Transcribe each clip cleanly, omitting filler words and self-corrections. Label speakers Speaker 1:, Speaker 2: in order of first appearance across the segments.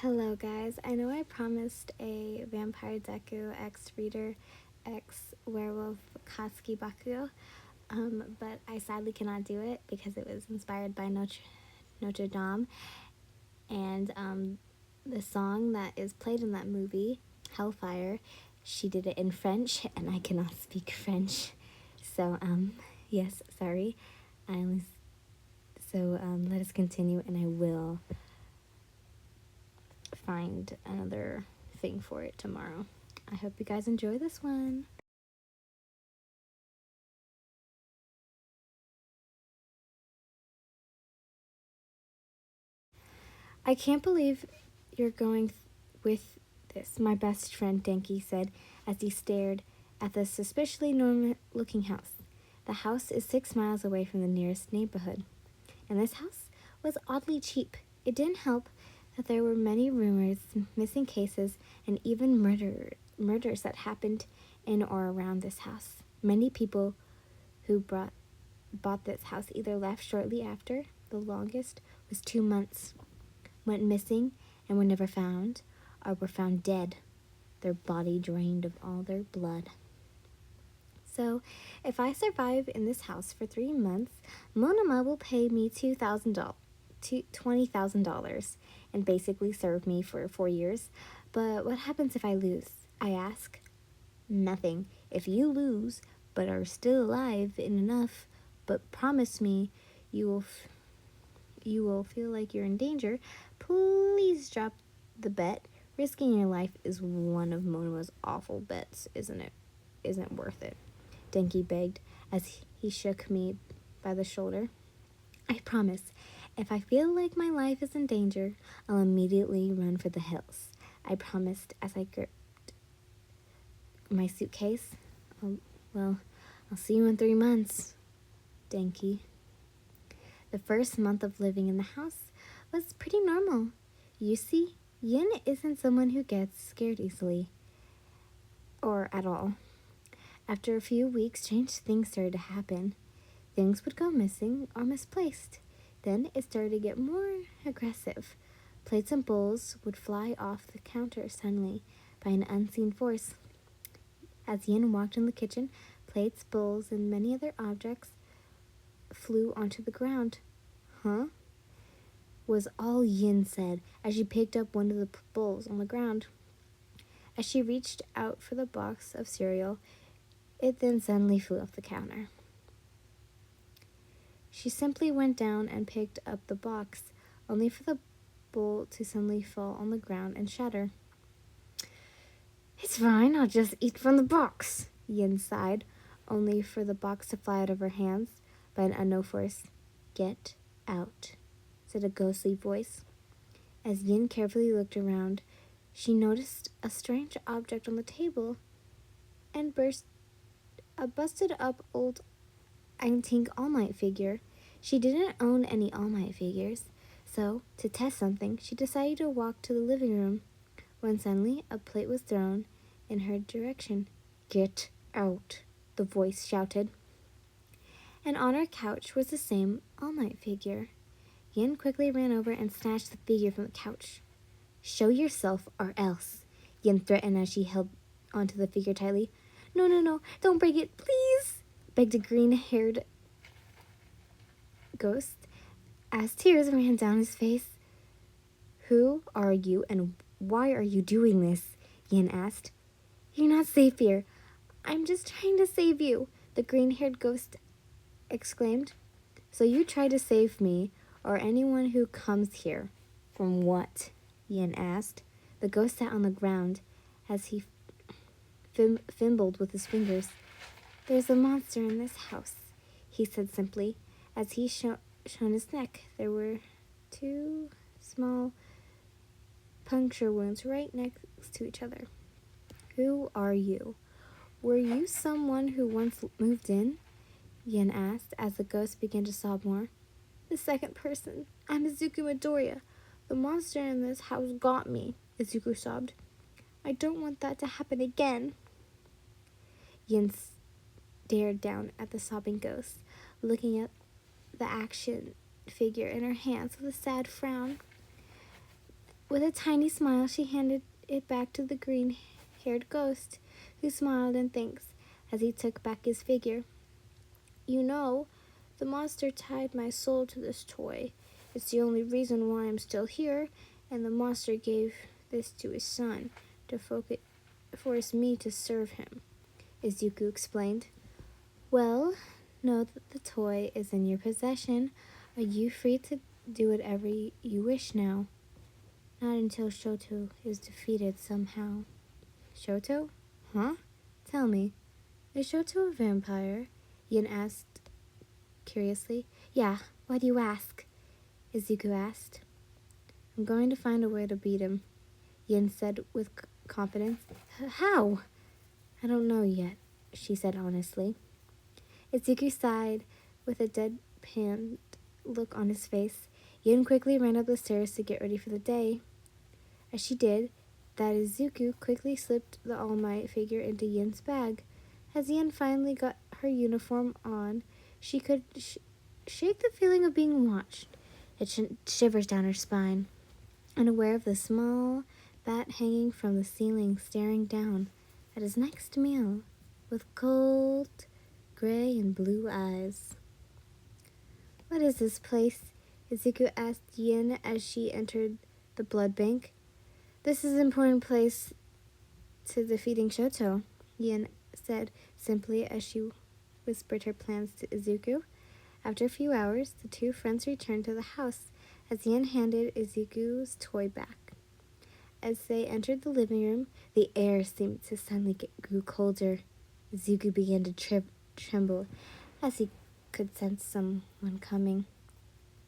Speaker 1: Hello guys, I know I promised a Vampire Deku X Reader X Werewolf Katsuki Bakugo, but I sadly cannot do it because it was inspired by Notre Dame, and the song that is played in that movie, Hellfire, she did it in French, and I cannot speak French, so yes, sorry. Let us continue, and I will find another thing for it tomorrow. I hope you guys enjoy this one. I can't believe you're going with this, my best friend Denki said as he stared at the suspiciously normal looking house. The house is 6 miles away from the nearest neighborhood, and this house was oddly cheap. It didn't help that there were many rumors, missing cases, and even murders that happened in or around this house. Many people who bought this house either left shortly after, the longest was 2 months, went missing and were never found, or were found dead, their body drained of all their blood. So, if I survive in this house for 3 months, Monoma will pay me $20,000 and basically serve me for 4 years. But what happens if I lose? I ask. Nothing. If you lose, but are still alive enough, but promise me you will feel like you're in danger, please drop the bet. Risking your life is one of Monoma's awful bets, isn't it? Isn't worth it, Denki begged as he shook me by the shoulder. I promise, if I feel like my life is in danger, I'll immediately run for the hills, I promised as I gripped my suitcase. Well, I'll see you in 3 months, Denki. The first month of living in the house was pretty normal. You see, Yin isn't someone who gets scared easily, or at all. After a few weeks, strange things started to happen. Things would go missing or misplaced. Then it started to get more aggressive. Plates and bowls would fly off the counter suddenly by an unseen force. As Yin walked in the kitchen, plates, bowls, and many other objects flew onto the ground. Huh? Was all Yin said as she picked up one of the bowls on the ground. As she reached out for the box of cereal, it then suddenly flew off the counter. She simply went down and picked up the box, only for the bowl to suddenly fall on the ground and shatter. It's fine, I'll just eat from the box, Yin sighed, only for the box to fly out of her hands by an unknown force. Get out, said a ghostly voice. As Yin carefully looked around, she noticed a strange object on the table and a busted up old antique All Might figure. She didn't own any All Might figures, so to test something, she decided to walk to the living room, when suddenly a plate was thrown in her direction. Get out, the voice shouted. And on her couch was the same All Might figure. Yin quickly ran over and snatched the figure from the couch. Show yourself or else, Yin threatened as she held onto the figure tightly. No, don't break it, please, begged a green-haired ghost as tears ran down his face. Who are you and why are you doing this? Yin asked. You're not safe here. I'm just trying to save you, the green-haired ghost exclaimed. So you try to save me or anyone who comes here. From what? Yin asked. The ghost sat on the ground as he fumbled with his fingers. There's a monster in this house, he said simply. As he shown his neck, there were 2 small puncture wounds right next to each other. Who are you? Were you someone who once moved in? Yin asked as the ghost began to sob more. The second person. I'm Izuku Midoriya. The monster in this house got me, Izuku sobbed. I don't want that to happen again. Yin stared down at the sobbing ghost, looking at the action figure in her hands with a sad frown. With a tiny smile, she handed it back to the green-haired ghost, who smiled in thanks as he took back his figure. You know, the monster tied my soul to this toy. It's the only reason why I'm still here, and the monster gave this to his son to force me to serve him, Izuku explained. Well, know that the toy is in your possession. Are you free to do whatever you wish now? Not until Shoto is defeated somehow. Shoto? Huh? Tell me, is Shoto a vampire? Yin asked curiously. Yeah, why do you ask? Izuku asked. I'm going to find a way to beat him, Yin said with confidence. How? I don't know yet, she said honestly. Izuku sighed with a deadpan look on his face. Yin quickly ran up the stairs to get ready for the day. As she did that, Izuku quickly slipped the All Might figure into Yin's bag. As Yin finally got her uniform on, she could shake the feeling of being watched. It sent shivers down her spine. Unaware of the small bat hanging from the ceiling staring down at his next meal with cold gray and blue eyes. What is this place? Izuku asked Yin as she entered the blood bank. This is an important place to defeating Shoto, Yin said simply as she whispered her plans to Izuku. After a few hours, the two friends returned to the house as Yin handed Izuku's toy back. As they entered the living room, the air seemed to suddenly grew colder. Izuku began to tremble as he could sense someone coming.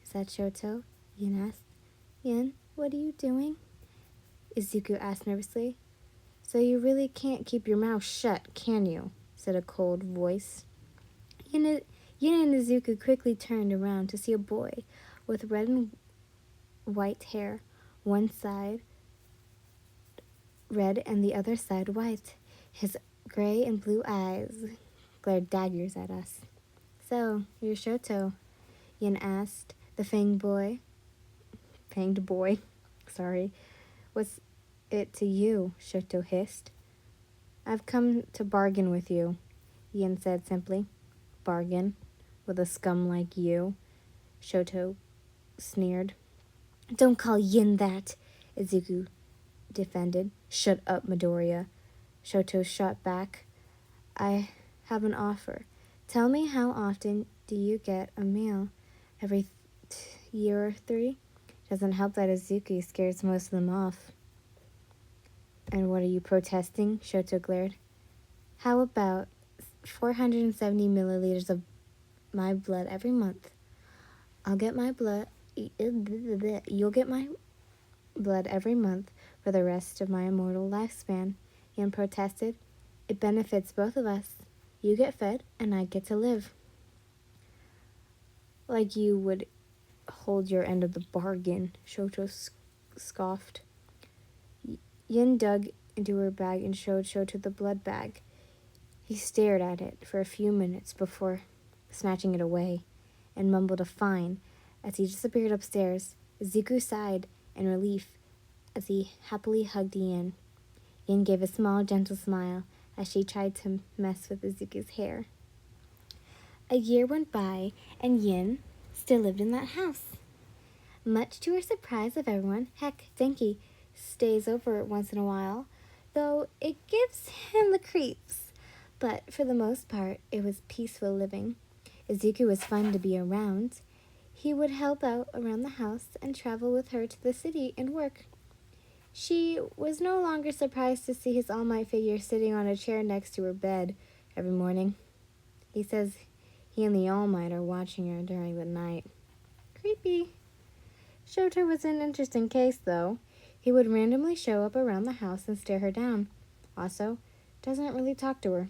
Speaker 1: Is that Shoto? Yin asked. Yin, what are you doing? Izuku asked nervously. So you really can't keep your mouth shut, can you? Said a cold voice. Yin and Izuku quickly turned around to see a boy with red and white hair, one side red and the other side white. His gray and blue eyes glared daggers at us. So, you're Shoto? Yin asked the fanged boy. Sorry. What's it to you? Shoto hissed. I've come to bargain with you, Yin said simply. Bargain? With a scum like you? Shoto sneered. Don't call Yin that, Izuku defended. Shut up, Midoriya. Shoto shot back. I have an offer. Tell me, how often do you get a meal? Every year or 3? Doesn't help that Izuku scares most of them off. And what are you protesting? Shoto glared. How about 470 milliliters of my blood every month? You'll get my blood every month for the rest of my immortal lifespan, Yin protested. It benefits both of us. You get fed, and I get to live. Like you would hold your end of the bargain, Shoto scoffed. Yin dug into her bag and showed Shoto the blood bag. He stared at it for a few minutes before snatching it away and mumbled a fine as he disappeared upstairs. Izuku sighed in relief as he happily hugged Yin. Yin gave a small, gentle smile as she tried to mess with Izuku's hair. A year went by, and Yin still lived in that house. Much to her surprise of everyone, heck, Denki stays over once in a while, though it gives him the creeps. But for the most part, it was peaceful living. Izuku was fun to be around. He would help out around the house and travel with her to the city and work. She was no longer surprised to see his All Might figure sitting on a chair next to her bed every morning. He says he and the All Might are watching her during the night. Creepy. Shoto was an interesting case, though. He would randomly show up around the house and stare her down. Also, doesn't really talk to her.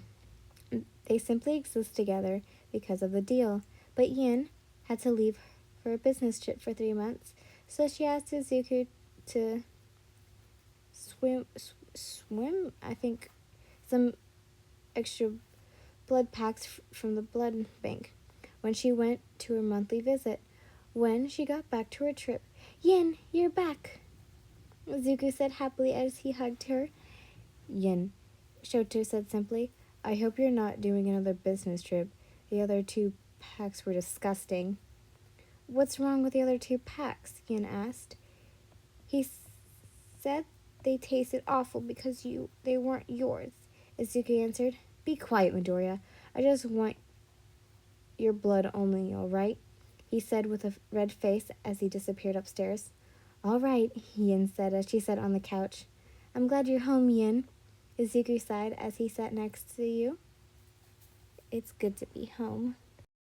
Speaker 1: They simply exist together because of the deal. But Yin had to leave for a business trip for 3 months, so she asked Izuku to swim, I think, some extra blood packs from the blood bank when she went to her monthly visit. When she got back to her trip, Yin, you're back. Zuko said happily as he hugged her. Yin, Shoto said simply. I hope you're not doing another business trip. The other two packs were disgusting. What's wrong with the other two packs? Yin asked. He said they tasted awful because they weren't yours, Izuku answered. Be quiet, Midoriya. I just want your blood only, all right? He said with a red face as he disappeared upstairs. All right, Yin said as she sat on the couch. I'm glad you're home, Yin, Izuku sighed as he sat next to you. It's good to be home.